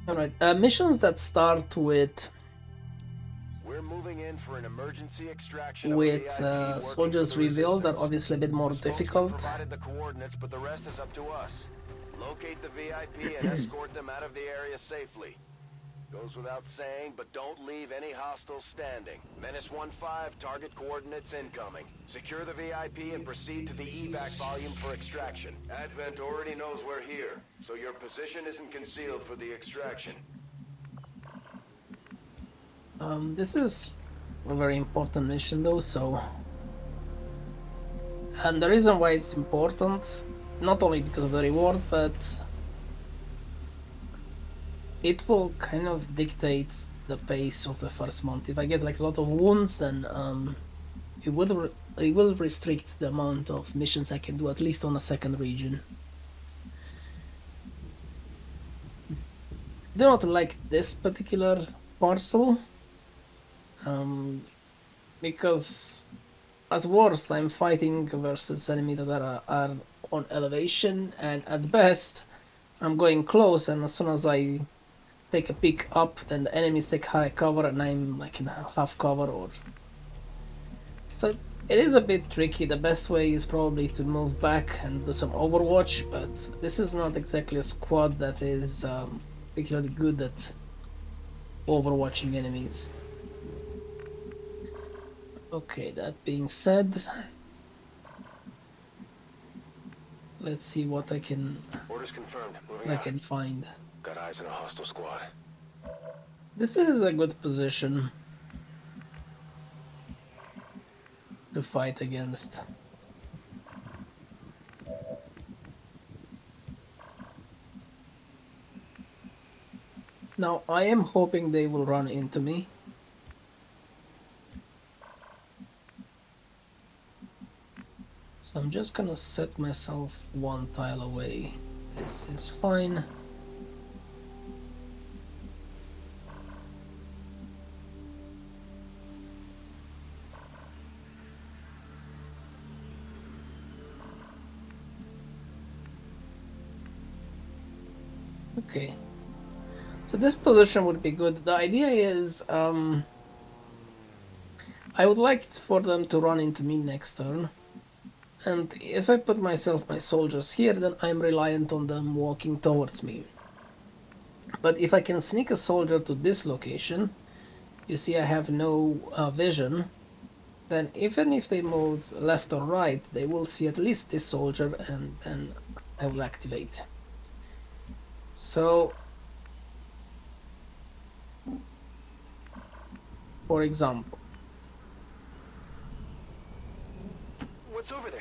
Alright, missions that start We're moving in for an emergency extraction of a VIP working for soldiers the revealed are resistance. obviously a bit more The spokesman difficult. provided the coordinates, but the rest is up to us. Locate the VIP and escort them out of the area safely. Goes without saying, but don't leave any hostiles standing. Menace 1-5, target coordinates incoming. Secure the VIP and proceed to the evac volume for extraction. Advent already knows we're here, so your position isn't concealed for the extraction. This is a very important mission though, so... And the reason why it's important, not only because of the reward, but it will kind of dictate the pace of the first month. If I get like a lot of wounds, then it will restrict the amount of missions I can do, at least on a second region. I do not like this particular parcel, because at worst I'm fighting versus enemies that are on elevation, and at best I'm going close, and as soon as I take a peek up, then the enemies take high cover and I'm like in half cover. Or so it is a bit tricky. The best way is probably to move back and do some overwatch, but this is not exactly a squad that is particularly good at overwatching enemies. Okay, that being said, let's see what I can Orders confirmed. Moving out. find. Got eyes on a hostile squad. This is a good position to fight against. Now, I am hoping they will run into me. So I'm just gonna set myself one tile away. This is fine. Okay. So this position would be good. The idea is, I would like for them to run into me next turn. And if I put my soldiers here, then I'm reliant on them walking towards me. But if I can sneak a soldier to this location, you see I have no vision, then even if they move left or right, they will see at least this soldier, and then I will activate. So, for example, What's over there?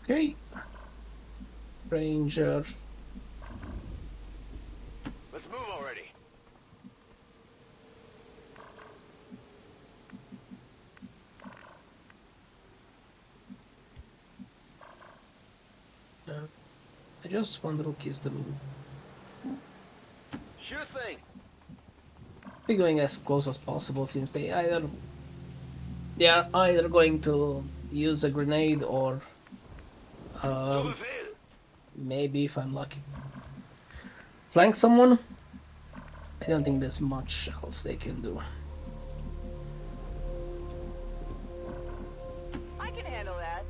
okay, Ranger. Let's move already. I just want rookies to move. Sure thing. Be going as close as possible, since they are either going to use a grenade or maybe, if I'm lucky, flank someone. I don't think there's much else they can do. I can handle that.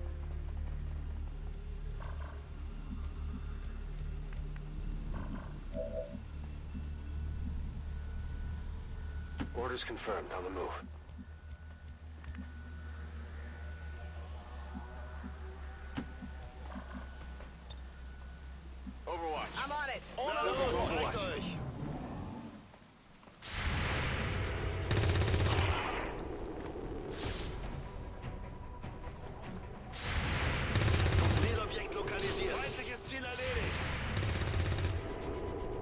Orders confirmed. On the move. Overwatch. I'm on it. Overwatch. Zielobjekt lokalisiert. Feindliches Ziel erledigt.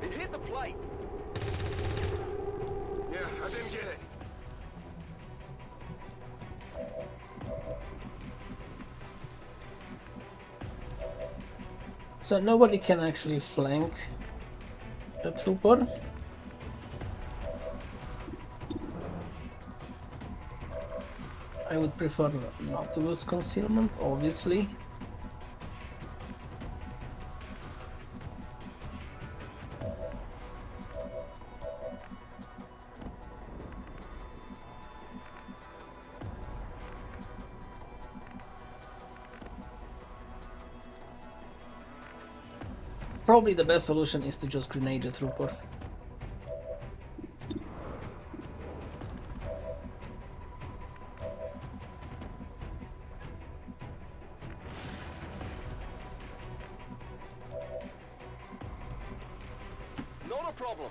It hit the plate. Yeah, I didn't get it. So nobody can actually flank a trooper. I would prefer not to lose concealment, obviously. Probably the best solution is to just grenade the trooper. Not a problem.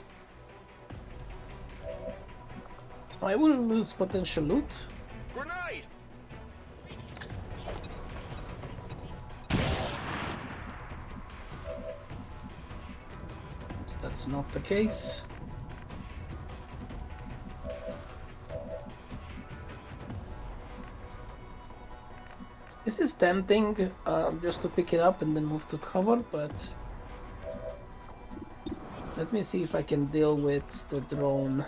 I will lose potential loot. Grenade! So that's not the case. This is tempting, just to pick it up and then move to cover, but let me see if I can deal with the drone.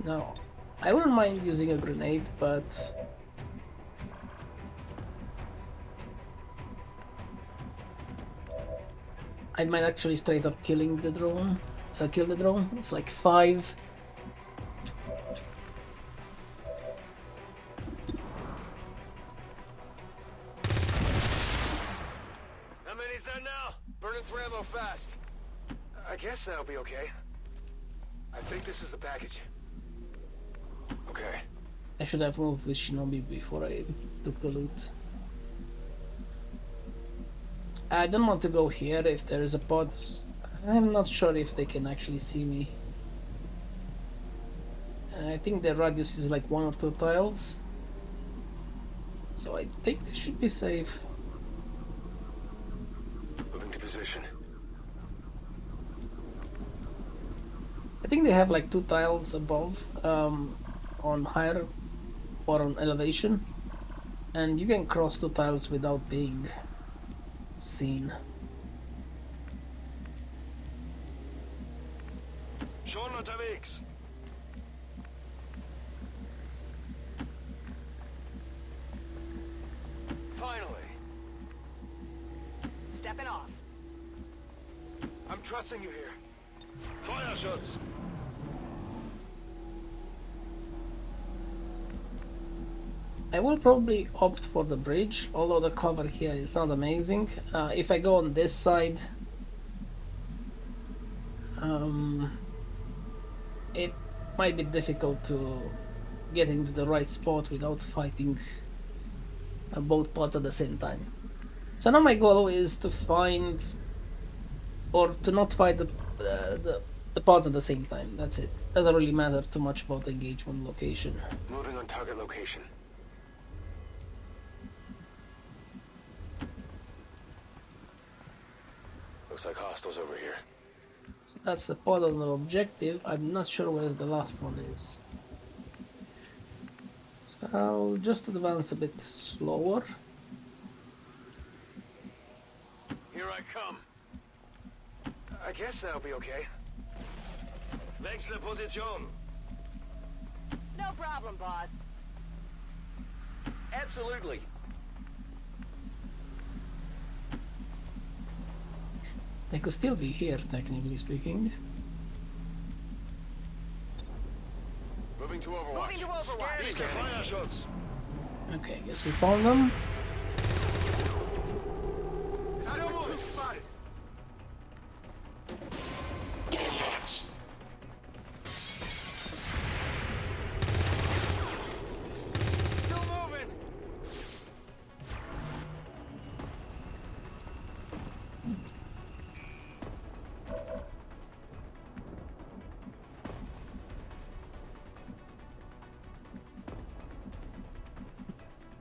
No, I wouldn't mind using a grenade, but I might actually straight up killing the drone. Kill the drone. It's like 5. How many's that now? Burning through ammo fast. I guess that'll be okay. I think this is the package. Okay. I should have moved with Shinobi before I took the loot. I don't want to go here if there is a pod. I'm not sure if they can actually see me. I think the radius is like 1 or 2 tiles. So I think they should be safe. Moving to position. I think they have like 2 tiles above, on higher or on elevation. And you can cross 2 tiles without being seen. Schon unterwegs. Finally. Stepping off. I'm trusting you here. Feuerschutz. I will probably opt for the bridge, although the cover here is not amazing. If I go on this side, it might be difficult to get into the right spot without fighting both pods at the same time. So now my goal is to find, or to not fight the pods at the same time. That's it. Doesn't really matter too much about the engagement location. Moving on target location. Looks like hostiles over here. So that's the pod on the objective. I'm not sure where the last one is. So I'll just advance a bit slower. Here I come. I guess that'll be okay. Wechsle Position. No problem, boss. Absolutely. They could still be here, technically speaking. Moving to Overwatch. Moving to Overwatch. Scanning. Feuerschutz. Okay, guess we found them. Still moving. Spotted. Still moving.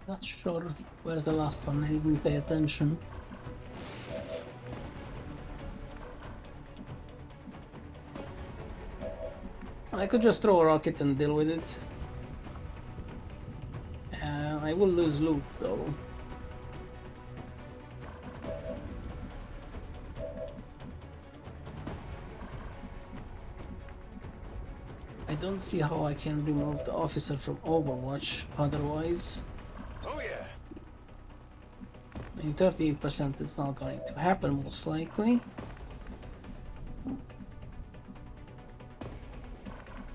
Not sure where's the last one. I didn't pay attention. I could just throw a rocket and deal with it. I will lose loot though. I don't see how I can remove the officer from Overwatch otherwise. Oh yeah. I mean, 38% is not going to happen most likely.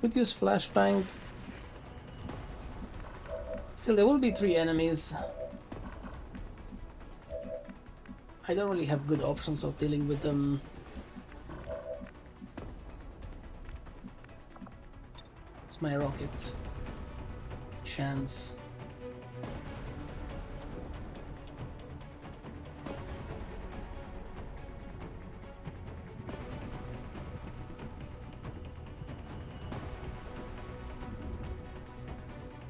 Could use flashbang. Still, there will be 3 enemies. I don't really have good options of dealing with them. It's my rocket chance.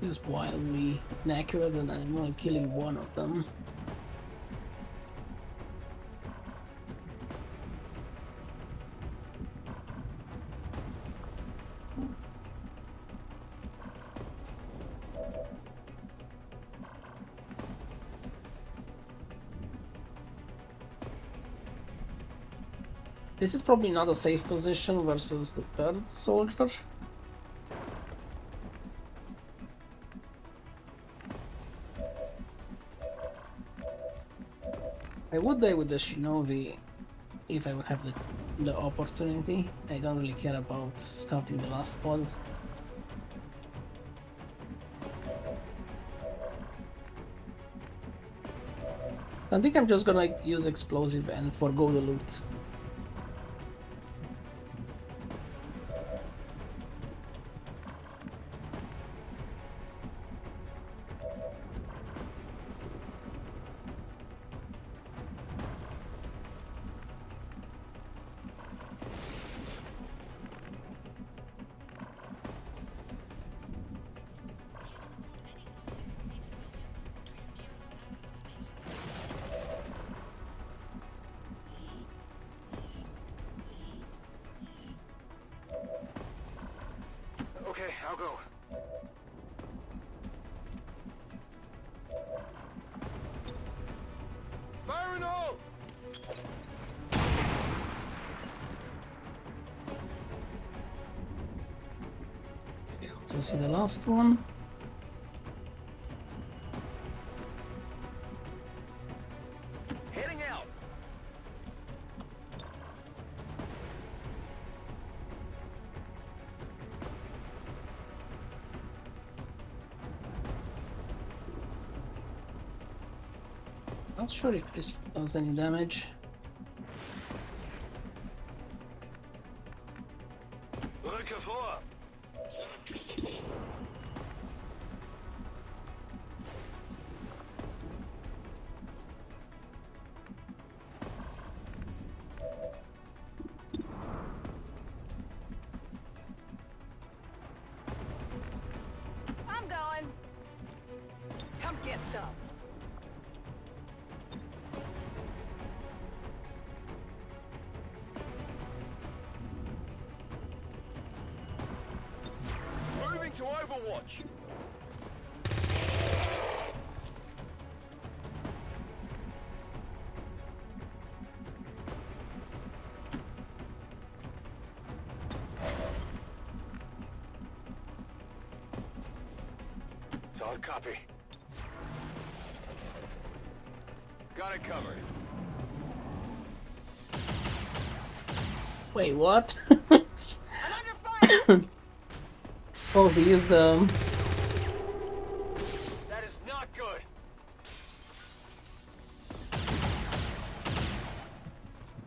This is wildly inaccurate and I'm only killing one of them. This is probably not a safe position versus the third soldier. I would die with the Shinobi if I would have the opportunity. I don't really care about scouting the last pod. I think I'm just gonna use explosive and forgo the loot. Okay, I'll go. Fire in the hole! So see the last one. Heading out! Not sure if this does any damage. Rücke vor! I'm going. Come get some. Moving to Overwatch! Solid copy. Got it covered. Wait, what? I'm under fire! Oh, he used the... That is not good.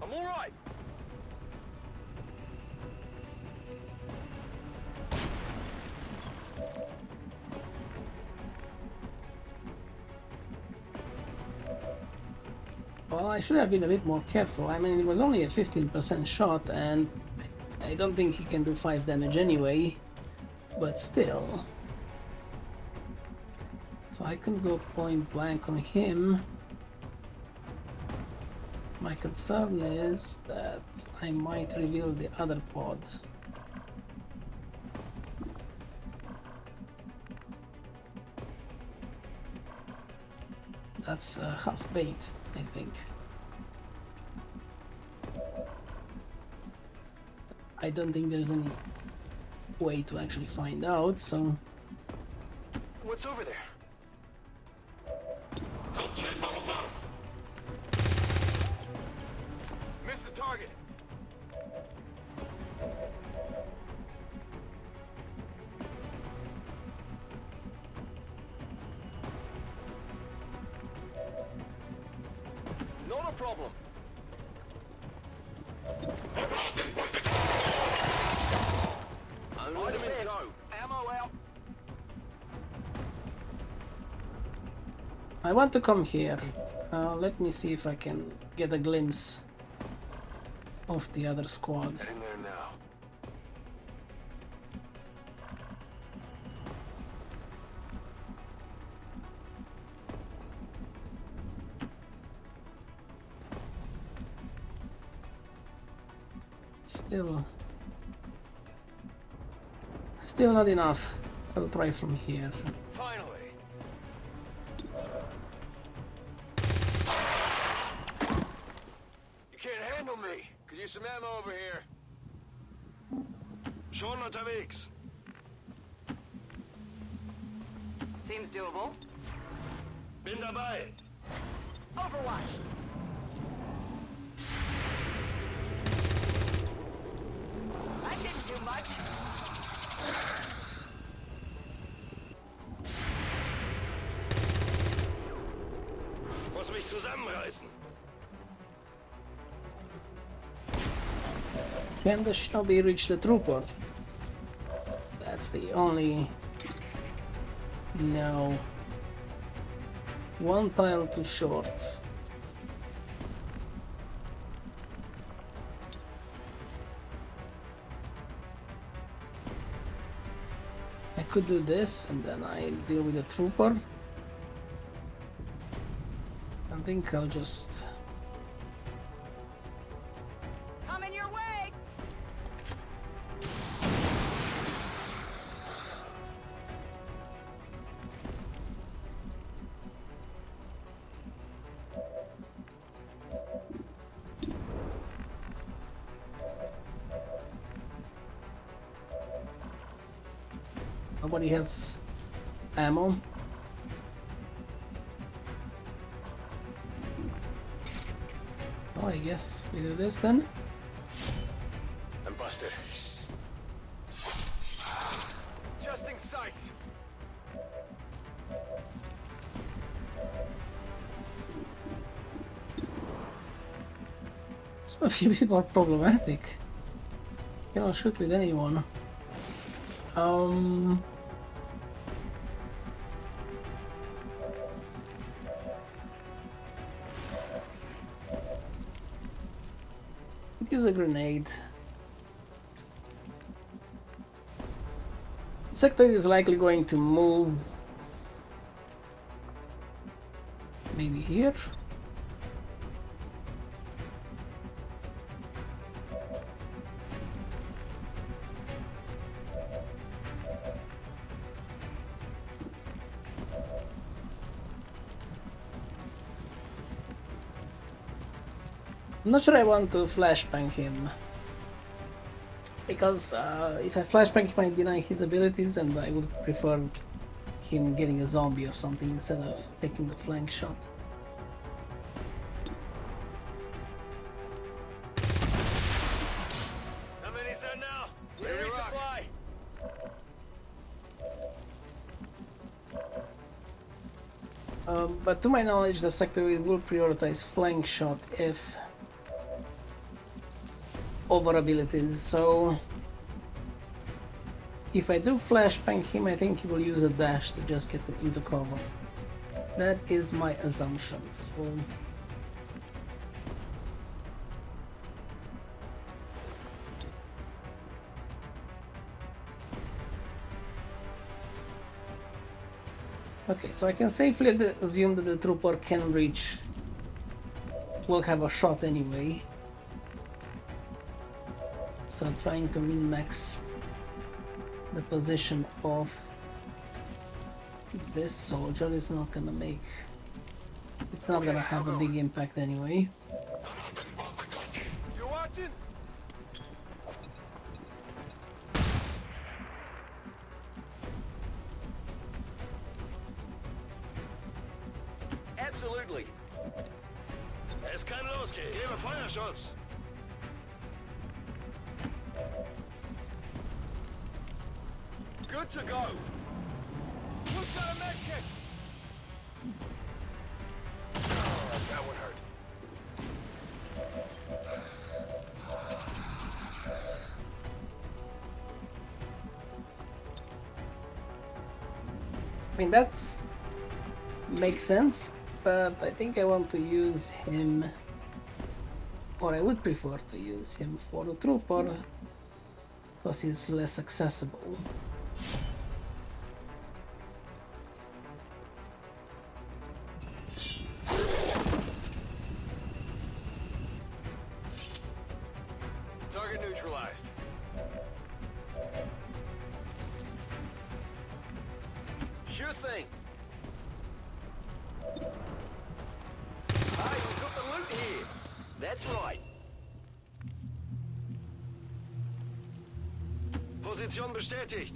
I'm all right. Well, I should have been a bit more careful. I mean, it was only a 15% shot, and I don't think he can do 5 damage anyway. But still. So I can go point blank on him. My concern is that I might reveal the other pod. That's half bait, I think. I don't think there's any way to actually find out, so... What's over there? Missed the target. Not a problem. I want to come here. Let me see if I can get a glimpse of the other squad. In there now. Still not enough. I'll try from here. Finally. You can't handle me. Could use some ammo over here. Schon unterwegs. Seems doable. Bin dabei. Overwatch. That didn't do much. Muss mich zusammenreißen. Can the shinobi reach the trooper? That's the only... No. One tile too short. I could do this and then I deal with the trooper. I think I'll just... Coming your way. Nobody has ammo. Oh, I guess we do this then. I'm busted. Adjusting sights. This might be a bit more problematic. Cannot shoot with anyone. Use a grenade. Sectoid is likely going to move maybe here. I'm not sure I want to flashbang him, because if I flashbang he might deny his abilities, and I would prefer him getting a zombie or something instead of taking the flank shot. How many's there now? Ready to resupply. But to my knowledge, the sector will prioritize flank shot if over abilities, so if I do flashbang him, I think he will use a dash to just get into cover. That is my assumption, so... Okay, so I can safely assume that the trooper can reach... will have a shot anyway. So I'm trying to min-max the position of this soldier. Is not gonna make... It's not gonna have a big impact anyway. You watching? Absolutely. Es kann losgehen. Gebe Feuerschutz. Good to go. Who's got a med kit? Oh, that one hurt. I mean, that's... makes sense. but I think I want to use him, or I would prefer to use him for the trooper, because he's less accessible. Target neutralized. Sure thing. Ah, you got the loot here. That's right. Position bestätigt.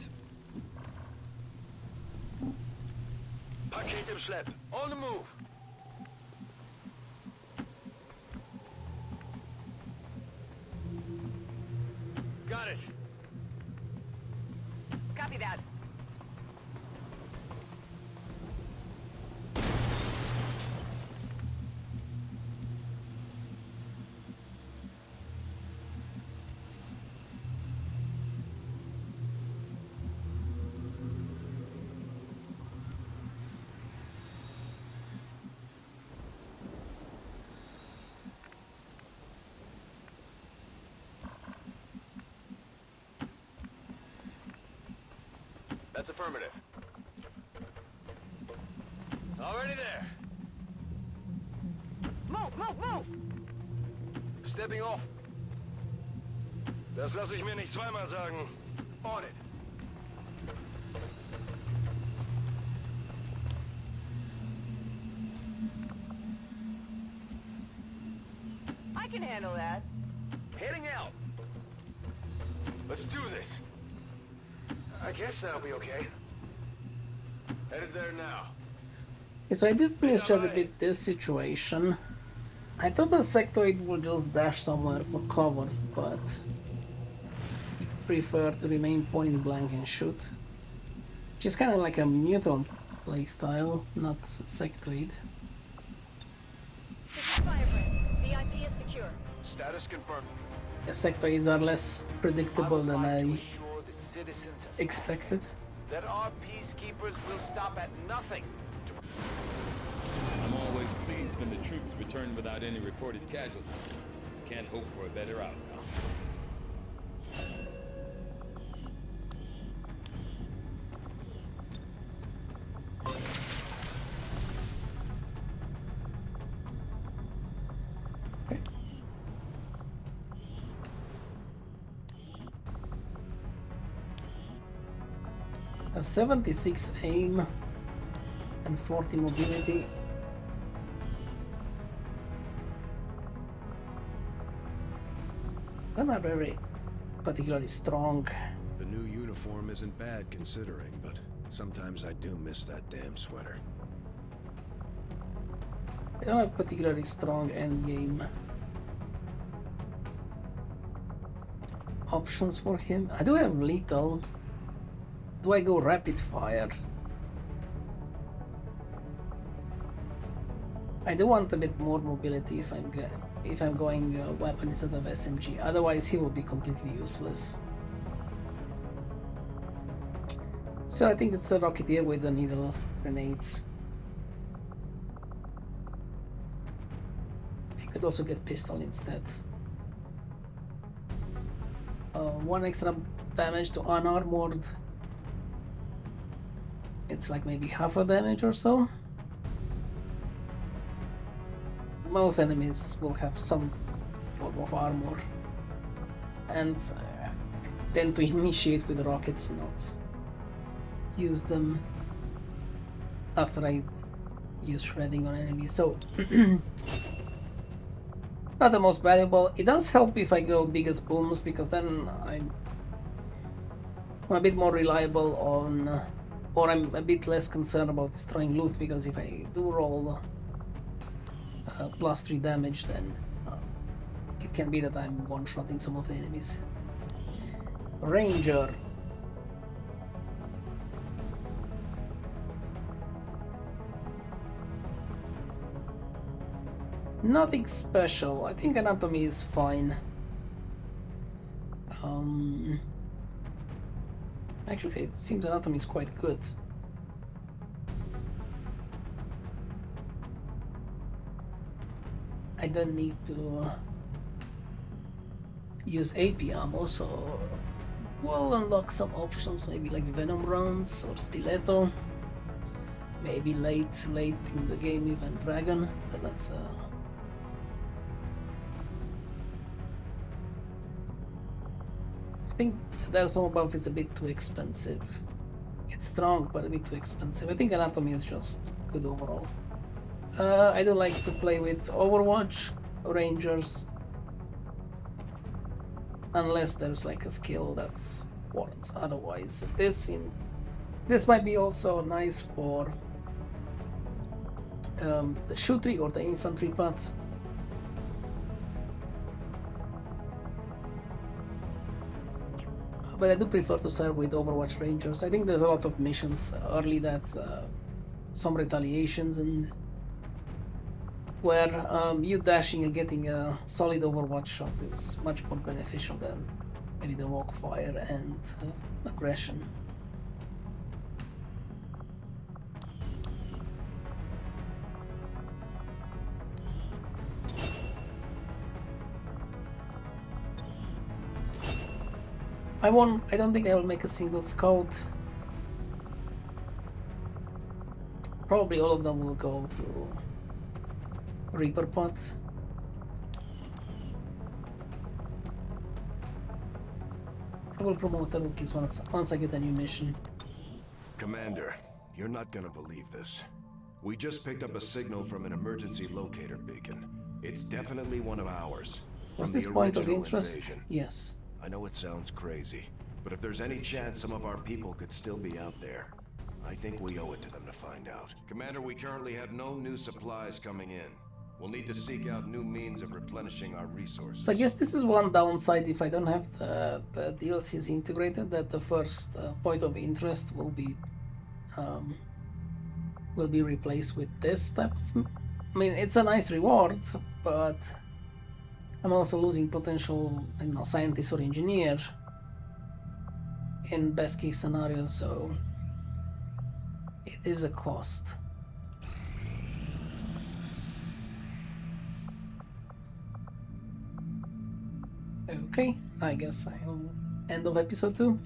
Paket im Schlepp. On the move. Got it. Copy that. That's affirmative. Already there. Move, move, move! Stepping off. Das lasse ich mir nicht zweimal sagen. On it. I can handle that. Heading out. Let's do this. I guess that'll be okay. Headed there now. Okay, so I did misjudge a bit this situation. I thought the sectoid would just dash somewhere for cover, but I prefer to remain point blank and shoot. Which is kind of like a mutant playstyle, not sectoid. This is Firebrand. VIP is secure. Status confirmed. The sectoids are less predictable would than like to I assure the citizens of expected. that our peacekeepers will stop at nothing to I'm always pleased when the troops return without any reported casualties. Can't hope for a better outcome. A 76 aim and 40 mobility. They're not very particularly strong. The new uniform isn't bad considering, but sometimes I do miss that damn sweater. They don't have particularly strong endgame options for him. I do have lethal. Do I go rapid fire? I do want a bit more mobility if I'm going weapon instead of SMG. Otherwise, he will be completely useless. So I think it's a Rocketeer with the needle grenades. I could also get pistol instead. One extra damage to unarmored. It's like maybe half a damage or so. Most enemies will have some form of armor, and tend to initiate with rockets, not use them after I use shredding on enemies. So not the most valuable. It does help if I go biggest booms, because then I'm a bit more reliable on, or I'm a bit less concerned about destroying loot, because if I do roll +3 damage, then it can be that I'm one-shotting some of the enemies. Ranger. Nothing special. I think anatomy is fine. Actually, it seems anatomy is quite good. I don't need to use AP ammo, so we'll unlock some options, maybe like Venom rounds or Stiletto. Maybe late in the game even Dragon, but that's I think that form buff is a bit too expensive. It's strong, but a bit too expensive. I think Anatomy is just good overall. I do like to play with Overwatch, Rangers, unless there's like a skill that's warrants. Otherwise, this might be also nice for the Shootry or the Infantry path. But I do prefer to start with Overwatch Rangers. I think there's a lot of missions early that some retaliations and where you dashing and getting a solid Overwatch shot is much more beneficial than maybe the walk fire and aggression. I don't think I will make a single scout. Probably all of them will go to Reaper pots. I will promote the rookies once I get a new mission. Commander, you're not gonna believe this. We just picked up a signal from an emergency locator beacon. It's definitely one of ours. Was From this the point of original interest? invasion. Yes. I know it sounds crazy, but if there's any chance some of our people could still be out there, I think we owe it to them to find out. Commander, we currently have no new supplies coming in. We'll need to seek out new means of replenishing our resources. So I guess this is one downside if I don't have the DLCs integrated, that the first point of interest will be replaced with this type of... I mean, it's a nice reward, but I'm also losing potential, I don't know, scientist or engineer in best case scenario, so it is a cost. Okay, I guess I'll end of episode 2.